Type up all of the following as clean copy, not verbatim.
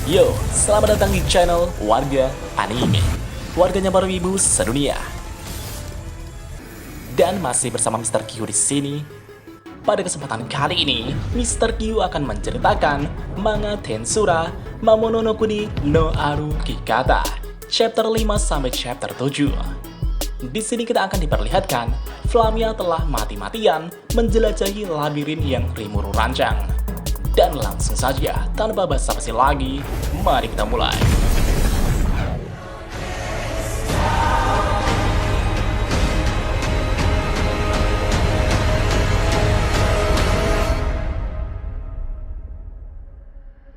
Yo, selamat datang di channel Warga Anime, warganya para wibu sedunia. Dan masih bersama Mr. Q di sini. Pada kesempatan kali ini, Mr. Q akan menceritakan manga Tensura Momononoke no Aru Kikata, chapter 5 sampai chapter 7. Di sini kita akan diperlihatkan Flamia telah mati-matian menjelajahi labirin yang Rimuru rancang. Dan langsung saja, tanpa basa-basi lagi, mari kita mulai.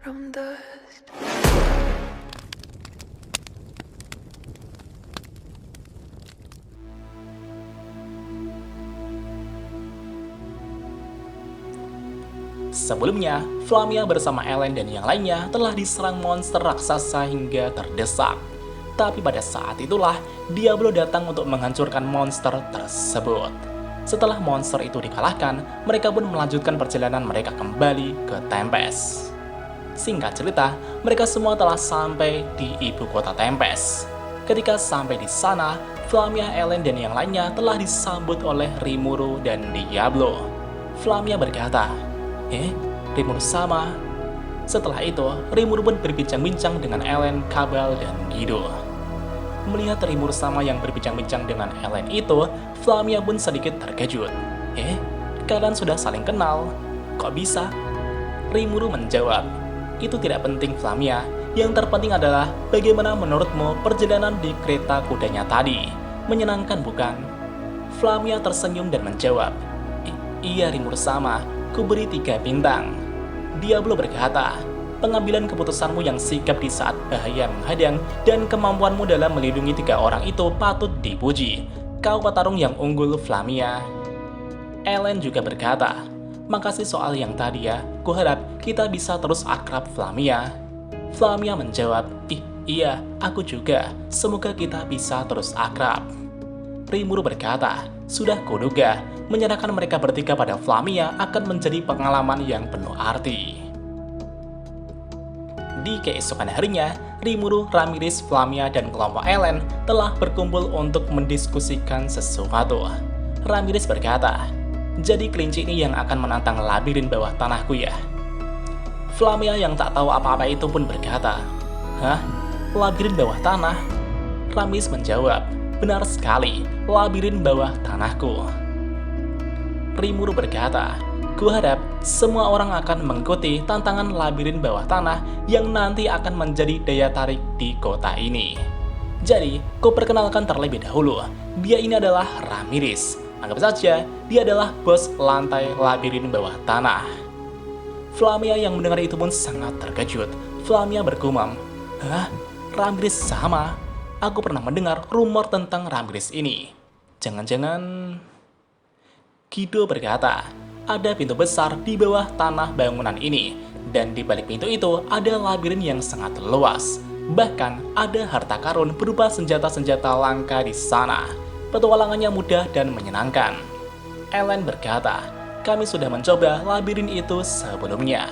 From dust. Sebelumnya, Flamia bersama Ellen dan yang lainnya telah diserang monster raksasa hingga terdesak. Tapi pada saat itulah, Diablo datang untuk menghancurkan monster tersebut. Setelah monster itu dikalahkan, mereka pun melanjutkan perjalanan mereka kembali ke Tempest. Singkat cerita, mereka semua telah sampai di ibu kota Tempest. Ketika sampai di sana, Flamia, Ellen, dan yang lainnya telah disambut oleh Rimuru dan Diablo. Flamia berkata, Rimuru sama. Setelah itu, Rimuru pun berbincang-bincang dengan Ellen, Kabal, dan Guido. Melihat Rimuru sama yang berbincang-bincang dengan Ellen itu, Flamia pun sedikit terkejut. Kalian sudah saling kenal? Kok bisa? Rimuru menjawab, itu tidak penting Flamia. Yang terpenting adalah bagaimana menurutmu perjalanan di kereta kudanya tadi. Menyenangkan bukan? Flamia tersenyum dan menjawab, iya Rimuru sama. Kuberi 3 bintang. Diablo berkata, pengambilan keputusanmu yang sigap di saat bahaya menghadang dan kemampuanmu dalam melindungi 3 orang itu patut dipuji. Kau petarung yang unggul, Flamia. Ellen juga berkata, makasih soal yang tadi ya, kuharap kita bisa terus akrab, Flamia. Flamia menjawab, iya, aku juga. Semoga kita bisa terus akrab. Rimuru berkata, sudah kuduga, menyerahkan mereka bertiga pada Flamia akan menjadi pengalaman yang penuh arti. Di keesokan harinya, Rimuru, Ramirez, Flamia, dan kelompok Ellen telah berkumpul untuk mendiskusikan sesuatu. Ramirez berkata, jadi kelinci ini yang akan menantang labirin bawah tanahku ya? Flamia yang tak tahu apa-apa itu pun berkata, hah? Labirin bawah tanah? Ramirez menjawab, benar sekali, labirin bawah tanahku. Rimuru berkata, kuharap semua orang akan mengikuti tantangan labirin bawah tanah yang nanti akan menjadi daya tarik di kota ini. Jadi, kuperkenalkan terlebih dahulu, dia ini adalah Ramirez. Anggap saja, dia adalah bos lantai labirin bawah tanah. Flamia yang mendengar itu pun sangat terkejut. Flamia bergumam, hah? Ramirez sama? Aku pernah mendengar rumor tentang Ramirez ini. Jangan-jangan... Guido berkata, ada pintu besar di bawah tanah bangunan ini, dan di balik pintu itu ada labirin yang sangat luas. Bahkan ada harta karun berupa senjata-senjata langka di sana. Petualangannya mudah dan menyenangkan. Ellen berkata, kami sudah mencoba labirin itu sebelumnya.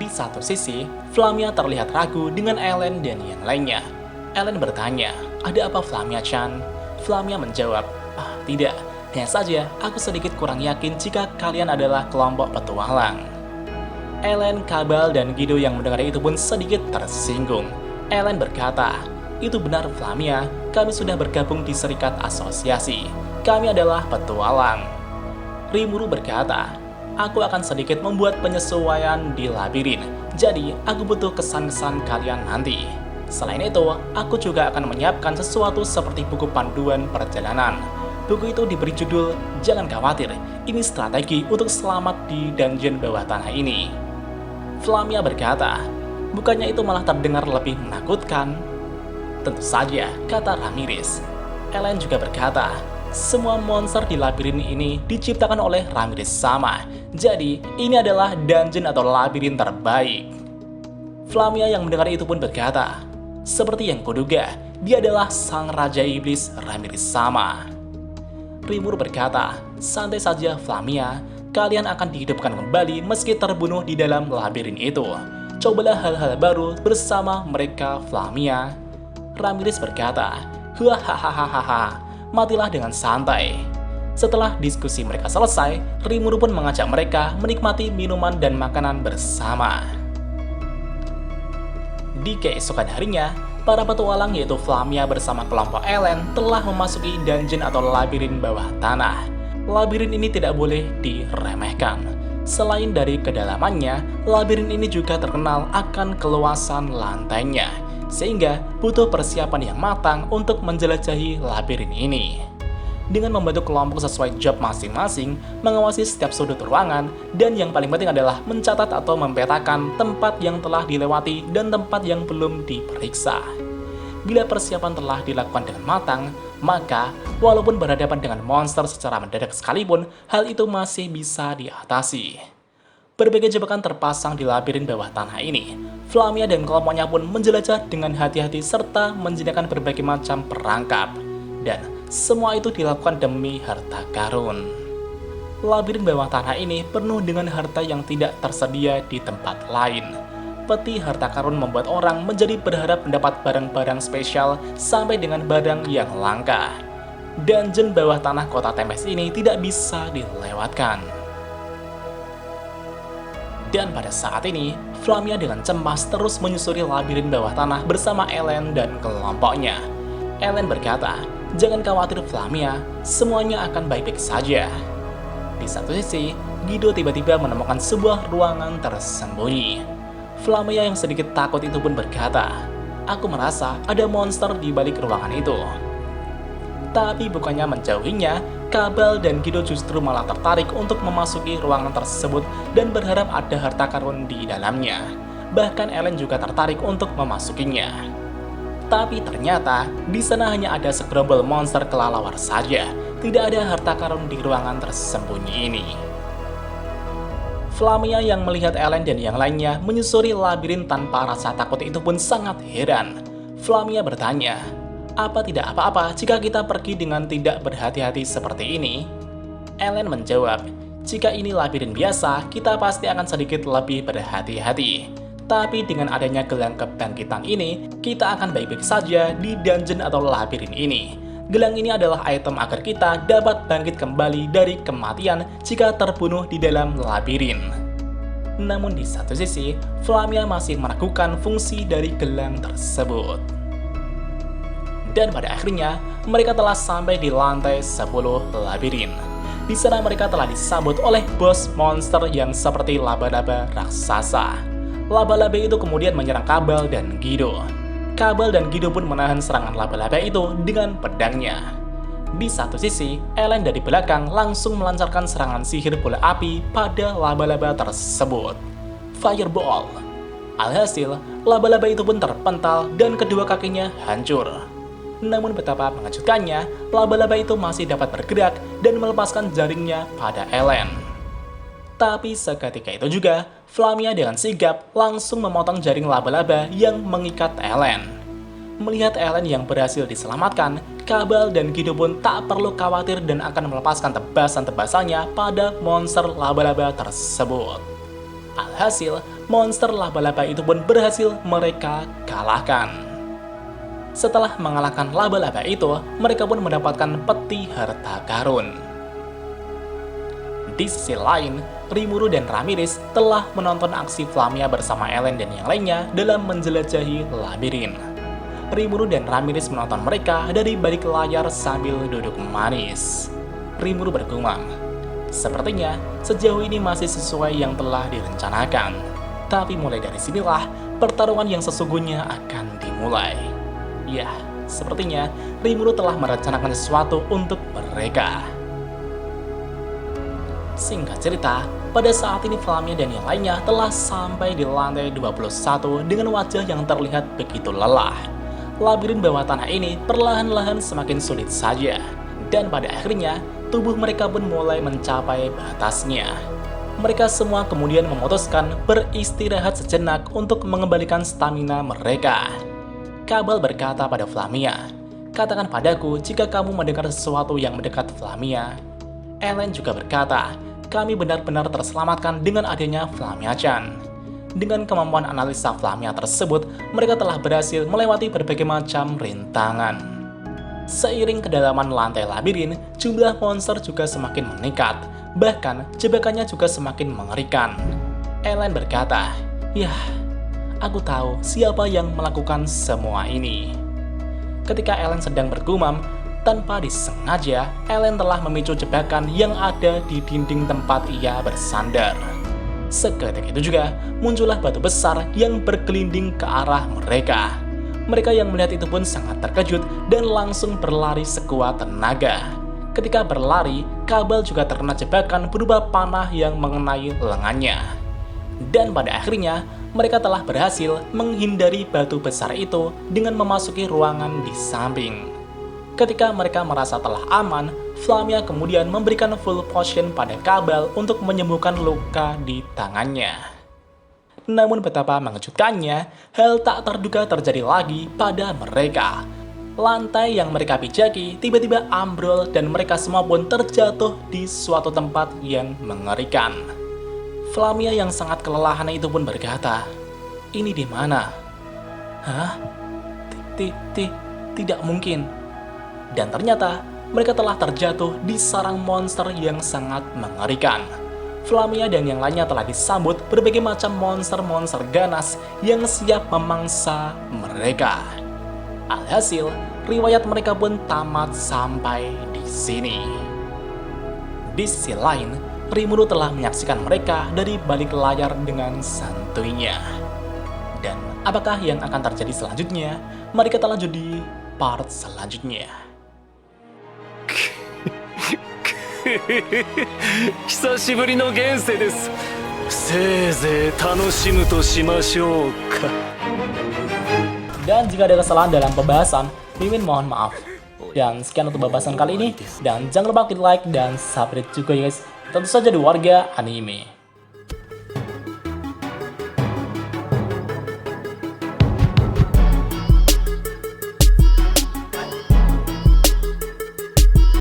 Di satu sisi, Flamia terlihat ragu dengan Ellen dan yang lainnya. Ellen bertanya, ada apa Flamia-chan? Flamia menjawab, tidak. Hanya saja, aku sedikit kurang yakin jika kalian adalah kelompok petualang. Ellen, Kabal, dan Guido yang mendengar itu pun sedikit tersinggung. Ellen berkata, itu benar Flamia, kami sudah bergabung di serikat asosiasi. Kami adalah petualang. Rimuru berkata, aku akan sedikit membuat penyesuaian di labirin, jadi aku butuh kesan-kesan kalian nanti. Selain itu, aku juga akan menyiapkan sesuatu seperti buku panduan perjalanan. Buku itu diberi judul, jangan khawatir, ini strategi untuk selamat di dungeon bawah tanah ini. Flamia berkata, bukannya itu malah terdengar lebih menakutkan? Tentu saja, kata Ramirez. Ellen juga berkata, semua monster di labirin ini diciptakan oleh Ramirez sama, jadi ini adalah dungeon atau labirin terbaik. Flamia yang mendengar itu pun berkata, seperti yang kuduga, dia adalah sang Raja Iblis Ramirez sama. Rimuru berkata, santai saja Flamia, kalian akan dihidupkan kembali meski terbunuh di dalam labirin itu. Cobalah hal-hal baru bersama mereka, Flamia. Ramirez berkata, hahaha, matilah dengan santai. Setelah diskusi mereka selesai, Rimuru pun mengajak mereka menikmati minuman dan makanan bersama. Di keesokan harinya, para petualang yaitu Flamia bersama kelompok Ellen telah memasuki dungeon atau labirin bawah tanah. Labirin ini tidak boleh diremehkan. Selain dari kedalamannya, labirin ini juga terkenal akan keluasan lantainya, sehingga butuh persiapan yang matang untuk menjelajahi labirin ini. Dengan membentuk kelompok sesuai job masing-masing, mengawasi setiap sudut ruangan, dan yang paling penting adalah mencatat atau mempetakan tempat yang telah dilewati dan tempat yang belum diperiksa. Bila persiapan telah dilakukan dengan matang, maka walaupun berhadapan dengan monster secara mendadak sekalipun, hal itu masih bisa diatasi. Berbagai jebakan terpasang di labirin bawah tanah ini. Flamia dan kelompoknya pun menjelajah dengan hati-hati serta menjinakkan berbagai macam perangkap. Dan semua itu dilakukan demi harta karun. Labirin bawah tanah ini penuh dengan harta yang tidak tersedia di tempat lain. Peti harta karun membuat orang menjadi berharap mendapat barang-barang spesial sampai dengan barang yang langka. Dungeon bawah tanah kota Temes ini tidak bisa dilewatkan. Dan pada saat ini, Flamia dengan cemas terus menyusuri labirin bawah tanah bersama Ellen dan kelompoknya. Ellen berkata, "Jangan khawatir Flamia, semuanya akan baik-baik saja." Di satu sisi, Guido tiba-tiba menemukan sebuah ruangan tersembunyi. Flamia yang sedikit takut itu pun berkata, "Aku merasa ada monster di balik ruangan itu." Tapi bukannya menjauhinya, Kabal dan Guido justru malah tertarik untuk memasuki ruangan tersebut dan berharap ada harta karun di dalamnya. Bahkan Ellen juga tertarik untuk memasukinya. Tapi ternyata di sana hanya ada segerombol monster kelelawar saja. Tidak ada harta karun di ruangan tersembunyi ini. Flamia yang melihat Ellen dan yang lainnya menyusuri labirin tanpa rasa takut itu pun sangat heran. Flamia bertanya, "Apa tidak apa-apa jika kita pergi dengan tidak berhati-hati seperti ini?" Ellen menjawab, "Jika ini labirin biasa, kita pasti akan sedikit lebih berhati-hati. Tapi dengan adanya gelang kebangkitan ini, kita akan baik-baik saja di dungeon atau labirin ini. Gelang ini adalah item agar kita dapat bangkit kembali dari kematian jika terbunuh di dalam labirin." Namun di satu sisi, Flamia masih meragukan fungsi dari gelang tersebut. Dan pada akhirnya, mereka telah sampai di lantai 10 labirin. Di sana mereka telah disambut oleh bos monster yang seperti laba-laba raksasa. Laba-laba itu kemudian menyerang Kabal dan Guido. Kabal dan Guido pun menahan serangan laba-laba itu dengan pedangnya. Di satu sisi, Ellen dari belakang langsung melancarkan serangan sihir bola api pada laba-laba tersebut. Fireball. Alhasil, laba-laba itu pun terpental dan kedua kakinya hancur. Namun betapa mengejutkannya, laba-laba itu masih dapat bergerak dan melepaskan jaringnya pada Ellen. Tapi seketika itu juga, Flamia dengan sigap langsung memotong jaring laba-laba yang mengikat Ellen. Melihat Ellen yang berhasil diselamatkan, Kabal dan Guido pun tak perlu khawatir dan akan melepaskan tebasan-tebasannya pada monster laba-laba tersebut. Alhasil, monster laba-laba itu pun berhasil mereka kalahkan. Setelah mengalahkan laba-laba itu, mereka pun mendapatkan peti harta karun. Di sisi lain, Rimuru dan Ramirez telah menonton aksi Flamia bersama Ellen dan yang lainnya dalam menjelajahi labirin. Rimuru dan Ramirez menonton mereka dari balik layar sambil duduk manis. Rimuru bergumam, "Sepertinya sejauh ini masih sesuai yang telah direncanakan. Tapi mulai dari sinilah pertarungan yang sesungguhnya akan dimulai." Ya, sepertinya Rimuru telah merencanakan sesuatu untuk mereka. Singkat cerita, pada saat ini Flamia dan yang lainnya telah sampai di lantai 21 dengan wajah yang terlihat begitu lelah. Labirin bawah tanah ini perlahan-lahan semakin sulit saja. Dan pada akhirnya, tubuh mereka pun mulai mencapai batasnya. Mereka semua kemudian memutuskan beristirahat sejenak untuk mengembalikan stamina mereka. Kabal berkata pada Flamia, "Katakan padaku jika kamu mendengar sesuatu yang mendekat, Flamia." Ellen juga berkata, "Kami benar-benar terselamatkan dengan adanya Flamia-chan." Dengan kemampuan analisa Flamia tersebut, mereka telah berhasil melewati berbagai macam rintangan. Seiring kedalaman lantai labirin, jumlah monster juga semakin meningkat. Bahkan, jebakannya juga semakin mengerikan. Ellen berkata, "Yah, aku tahu siapa yang melakukan semua ini." Ketika Ellen sedang bergumam, tanpa disengaja, Ellen telah memicu jebakan yang ada di dinding tempat ia bersandar. Seketika itu juga, muncullah batu besar yang bergelinding ke arah mereka. Mereka yang melihat itu pun sangat terkejut dan langsung berlari sekuat tenaga. Ketika berlari, Kabal juga terkena jebakan berupa panah yang mengenai lengannya. Dan pada akhirnya, mereka telah berhasil menghindari batu besar itu dengan memasuki ruangan di samping. Ketika mereka merasa telah aman, Flamia kemudian memberikan full potion pada Kabal untuk menyembuhkan luka di tangannya. Namun betapa mengejutkannya, hal tak terduga terjadi lagi pada mereka. Lantai yang mereka pijaki tiba-tiba ambrol dan mereka semua pun terjatuh di suatu tempat yang mengerikan. Flamia yang sangat kelelahan itu pun berkata, "Ini di mana? Hah? Tidak mungkin." Dan ternyata mereka telah terjatuh di sarang monster yang sangat mengerikan. Flamia dan yang lainnya telah disambut berbagai macam monster-monster ganas yang siap memangsa mereka. Alhasil, riwayat mereka pun tamat sampai di sini. Di sisi lain, Rimuru telah menyaksikan mereka dari balik layar dengan santuinya. Dan apakah yang akan terjadi selanjutnya? Mari kita lanjut di part selanjutnya. 久しぶりの現世です。せいぜい楽しむとしましょうか。 Dan jika ada kesalahan dalam pembahasan, Mimin mohon maaf. Dan sekian untuk pembahasan kali ini. Dan jangan lupa klik like dan subscribe juga ya guys. Tentu saja di Warga Anime.